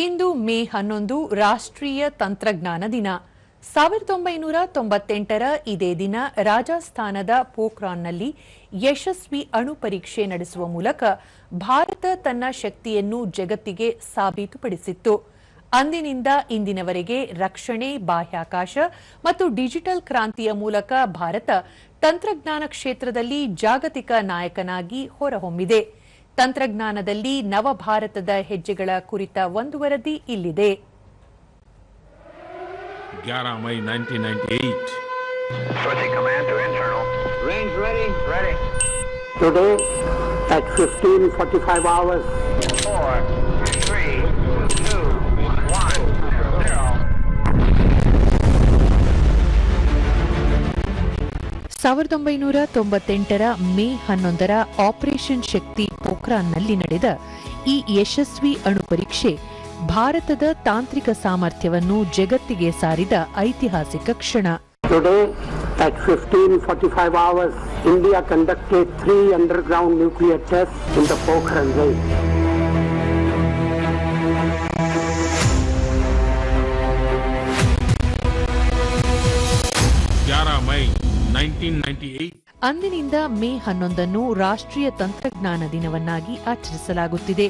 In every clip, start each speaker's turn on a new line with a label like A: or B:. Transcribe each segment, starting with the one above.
A: ಇಂದು ಮೇ 11 ರಾಷ್ಟ್ರೀಯ ತಂತ್ರಜ್ಞಾನ ದಿನ. 1998ರ ಇದೇ ದಿನ ರಾಜಸ್ಥಾನದ ಪೋಖ್ರಾನ್ನಲ್ಲಿ ಯಶಸ್ವಿ ಅಣು ಪರೀಕ್ಷೆ ನಡೆಸುವ ಮೂಲಕ ಭಾರತ ತನ್ನ ಶಕ್ತಿಯನ್ನು ಜಗತ್ತಿಗೆ ಸಾಬೀತುಪಡಿಸಿತ್ತು. ಅಂದಿನಿಂದ ಇಂದಿನವರೆಗೆ ರಕ್ಷಣೆ, ಬಾಹ್ಯಾಕಾಶ ಮತ್ತು ಡಿಜಿಟಲ್ ಕ್ರಾಂತಿಯ ಮೂಲಕ ಭಾರತ ತಂತ್ರಜ್ಞಾನ ಕ್ಷೇತ್ರದಲ್ಲಿ ಜಾಗತಿಕ ನಾಯಕನಾಗಿ ಹೊರಹೊಮ್ಮಿದೆ. ತಂತ್ರಜ್ಞಾನದಲ್ಲಿ ನವಭಾರತದ ಹೆಜ್ಜೆಗಳ ಕುರಿತ ಒಂದು ವರದಿ ಇಲ್ಲಿದೆ.
B: 11 May 1998.
C: Switching command to internal.
D: Range ready?
C: Ready.
D: Today at 15:45 hours.
C: 4, 3, 2, 1, 0.
A: 1998ರ May 11ರ operation ಶಕ್ತಿ ಪೋಖ್ರಾನ್ನಲ್ಲಿ ನಡೆದ ಈ ಯಶಸ್ವಿ ಅಣು ಪರೀಕ್ಷೆ ಭಾರತದ ತಾಂತ್ರಿಕ ಸಾಮರ್ಥ್ಯವನ್ನು ಜಗತ್ತಿಗೆ ಸಾರಿದ ಐತಿಹಾಸಿಕ ಕ್ಷಣ.
D: Today at 15:45 hours, India conducted 3 underground nuclear tests in the Pokhran range.
B: May 1998.
A: ಅಂದಿನಿಂದ ಮೇ 11ನ್ನು ರಾಷ್ಟ್ರೀಯ ತಂತ್ರಜ್ಞಾನ ದಿನವನ್ನಾಗಿ ಆಚರಿಸಲಾಗುತ್ತಿದೆ.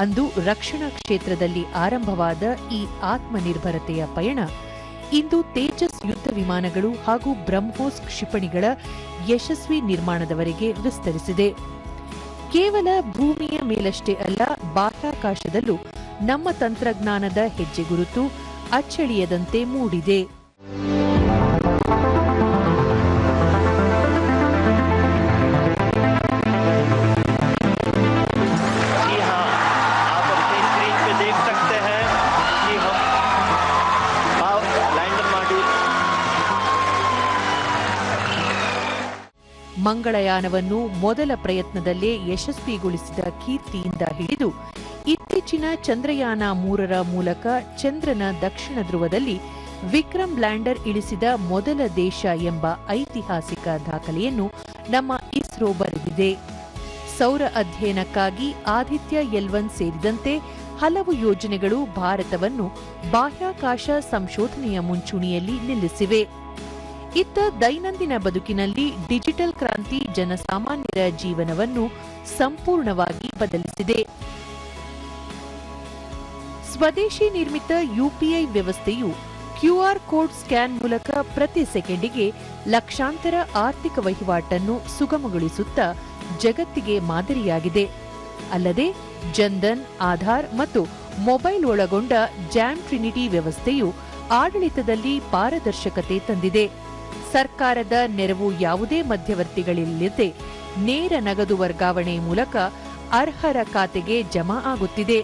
A: ಅಂದು ರಕ್ಷಣಾ ಕ್ಷೇತ್ರದಲ್ಲಿ ಆರಂಭವಾದ ಈ ಆತ್ಮನಿರ್ಭರತೆಯ ಪಯಣ ಇಂದು ತೇಜಸ್ ಯುದ್ಧ ವಿಮಾನಗಳು ಹಾಗೂ ಬ್ರಹ್ಮೋಸ್ ಕ್ಷಿಪಣಿಗಳ ಯಶಸ್ವಿ ನಿರ್ಮಾಣದವರೆಗೆ ವಿಸ್ತರಿಸಿದೆ. ಕೇವಲ ಭೂಮಿಯ ಮೇಲಷ್ಟೇ ಅಲ್ಲ, ಬಾಹ್ಯಾಕಾಶದಲ್ಲೂ ನಮ್ಮ ತಂತ್ರಜ್ಞಾನದ ಹೆಜ್ಜೆಗುರುತು ಅಚ್ಚಳಿಯದಂತೆ ಮೂಡಿದೆ. ಮಂಗಳಯಾನವನ್ನು ಮೊದಲ ಪ್ರಯತ್ನದಲ್ಲೇ ಯಶಸ್ವಿಗೊಳಿಸಿದ ಕೀರ್ತಿಯಿಂದ ಹಿಡಿದು ಇತ್ತೀಚಿನ ಚಂದ್ರಯಾನ 3ರ ಮೂಲಕ ಚಂದ್ರನ ದಕ್ಷಿಣ ಧ್ರುವದಲ್ಲಿ ವಿಕ್ರಮ್ ಲ್ಯಾಂಡರ್ ಇಳಿಸಿದ ಮೊದಲ ದೇಶ ಎಂಬ ಐತಿಹಾಸಿಕ ದಾಖಲೆಯನ್ನು ನಮ್ಮ ಇಸ್ರೋ ಬರೆದಿದೆ. ಸೌರ ಅಧ್ಯಯನಕ್ಕಾಗಿ ಆದಿತ್ಯ L1 ಸೇರಿದಂತೆ ಹಲವು ಯೋಜನೆಗಳು ಭಾರತವನ್ನು ಬಾಹ್ಯಾಕಾಶ ಸಂಶೋಧನೆಯ ಮುಂಚೂಣಿಯಲ್ಲಿ ನಿಲ್ಲಿಸಿವೆ. ಇತ್ತ ದೈನಂದಿನ ಬದುಕಿನಲ್ಲಿ ಡಿಜಿಟಲ್ ಕ್ರಾಂತಿ ಜನಸಾಮಾನ್ಯರ ಜೀವನವನ್ನು ಸಂಪೂರ್ಣವಾಗಿ ಬದಲಿಸಿದೆ. ಸ್ವದೇಶಿ ನಿರ್ಮಿತ ಯುಪಿಐ ವ್ಯವಸ್ಥೆಯು QR ಕೋಡ್ ಸ್ಕ್ಯಾನ್ ಮೂಲಕ ಪ್ರತಿ ಸೆಕೆಂಡಿಗೆ ಲಕ್ಷಾಂತರ ಆರ್ಥಿಕ ವಹಿವಾಟನ್ನು ಸುಗಮಗೊಳಿಸುತ್ತಾ ಜಗತ್ತಿಗೆ ಮಾದರಿಯಾಗಿದೆ. ಅಲ್ಲದೆ ಜನ್ಧನ್, ಆಧಾರ್ ಮತ್ತು ಮೊಬೈಲ್ ಒಳಗೊಂಡ ಜಾಮ್ ಟ್ರಿನಿಟಿ ವ್ಯವಸ್ಥೆಯು ಆಡಳಿತದಲ್ಲಿ ಪಾರದರ್ಶಕತೆ ತಂದಿದೆ. ಸರ್ಕಾರದ ನೆರವು ಯಾವುದೇ ಮಧ್ಯವರ್ತಿಗಳಿಲ್ಲದೆ ನೇರ ನಗದು ವರ್ಗಾವಣೆ ಮೂಲಕ ಅರ್ಹರ ಖಾತೆಗೆ ಜಮಾ ಆಗುತ್ತಿದೆ.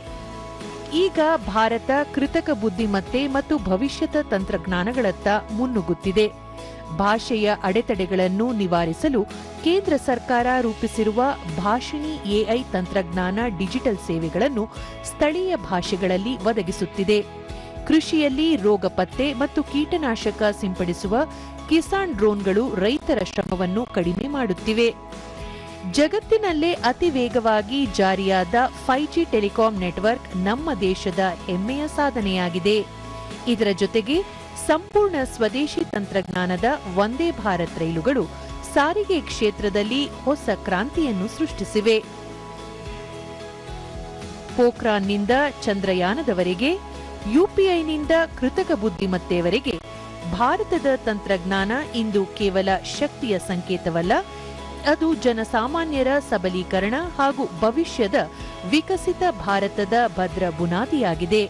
A: ಈಗ ಭಾರತ ಕೃತಕ ಬುದ್ಧಿಮತ್ತೆ ಮತ್ತು ಭವಿಷ್ಯದ ತಂತ್ರಜ್ಞಾನಗಳತ್ತ ಮುನ್ನುಗ್ಗುತ್ತಿದೆ. ಭಾಷೆಯ ಅಡೆತಡೆಗಳನ್ನು ನಿವಾರಿಸಲು ಕೇಂದ್ರ ಸರ್ಕಾರ ರೂಪಿಸಿರುವ ಭಾಷಿಣಿ AI ತಂತ್ರಜ್ಞಾನ ಡಿಜಿಟಲ್ ಸೇವೆಗಳನ್ನು ಸ್ಥಳೀಯ ಭಾಷೆಗಳಲ್ಲಿ ಒದಗಿಸುತ್ತಿದೆ. ಕೃಷಿಯಲ್ಲಿ ರೋಗ ಪತ್ತೆ ಮತ್ತು ಕೀಟನಾಶಕ ಸಿಂಪಡಿಸುವ ಕಿಸಾನ್ ಡ್ರೋನ್ಗಳು ರೈತರ ಶ್ರಮವನ್ನು ಕಡಿಮೆ ಮಾಡುತ್ತಿವೆ. ಜಗತ್ತಿನಲ್ಲೇ ಅತಿ ವೇಗವಾಗಿ ಜಾರಿಯಾದ 5G ಟೆಲಿಕಾಂ ನೆಟ್ವರ್ಕ್ ನಮ್ಮ ದೇಶದ ಹೆಮ್ಮೆಯ ಸಾಧನೆಯಾಗಿದೆ. ಇದರ ಜೊತೆಗೆ ಸಂಪೂರ್ಣ ಸ್ವದೇಶಿ ತಂತ್ರಜ್ಞಾನದ ವಂದೇ ಭಾರತ್ ರೈಲುಗಳು ಸಾರಿಗೆ ಕ್ಷೇತ್ರದಲ್ಲಿ ಹೊಸ ಕ್ರಾಂತಿಯನ್ನು ಸೃಷ್ಟಿಸಿವೆ. ಪೋಖ್ರಾನ್ನಿಂದ ಚಂದ್ರಯಾನದವರೆಗೆ, ಯುಪಿಐನಿಂದ ಕೃತಕ ಬುದ್ಧಿಮತ್ತೆಯವರೆಗೆ ಭಾರತದ ತಂತ್ರಜ್ಞಾನ ಇಂದು ಕೇವಲ ಶಕ್ತಿಯ ಸಂಕೇತವಲ್ಲ, ಅದು ಜನಸಾಮಾನ್ಯರ ಸಬಲೀಕರಣ ಹಾಗೂ ಭವಿಷ್ಯದ ವಿಕಸಿತ ಭಾರತದ ಭದ್ರ ಬುನಾದಿಯಾಗಿದೆ.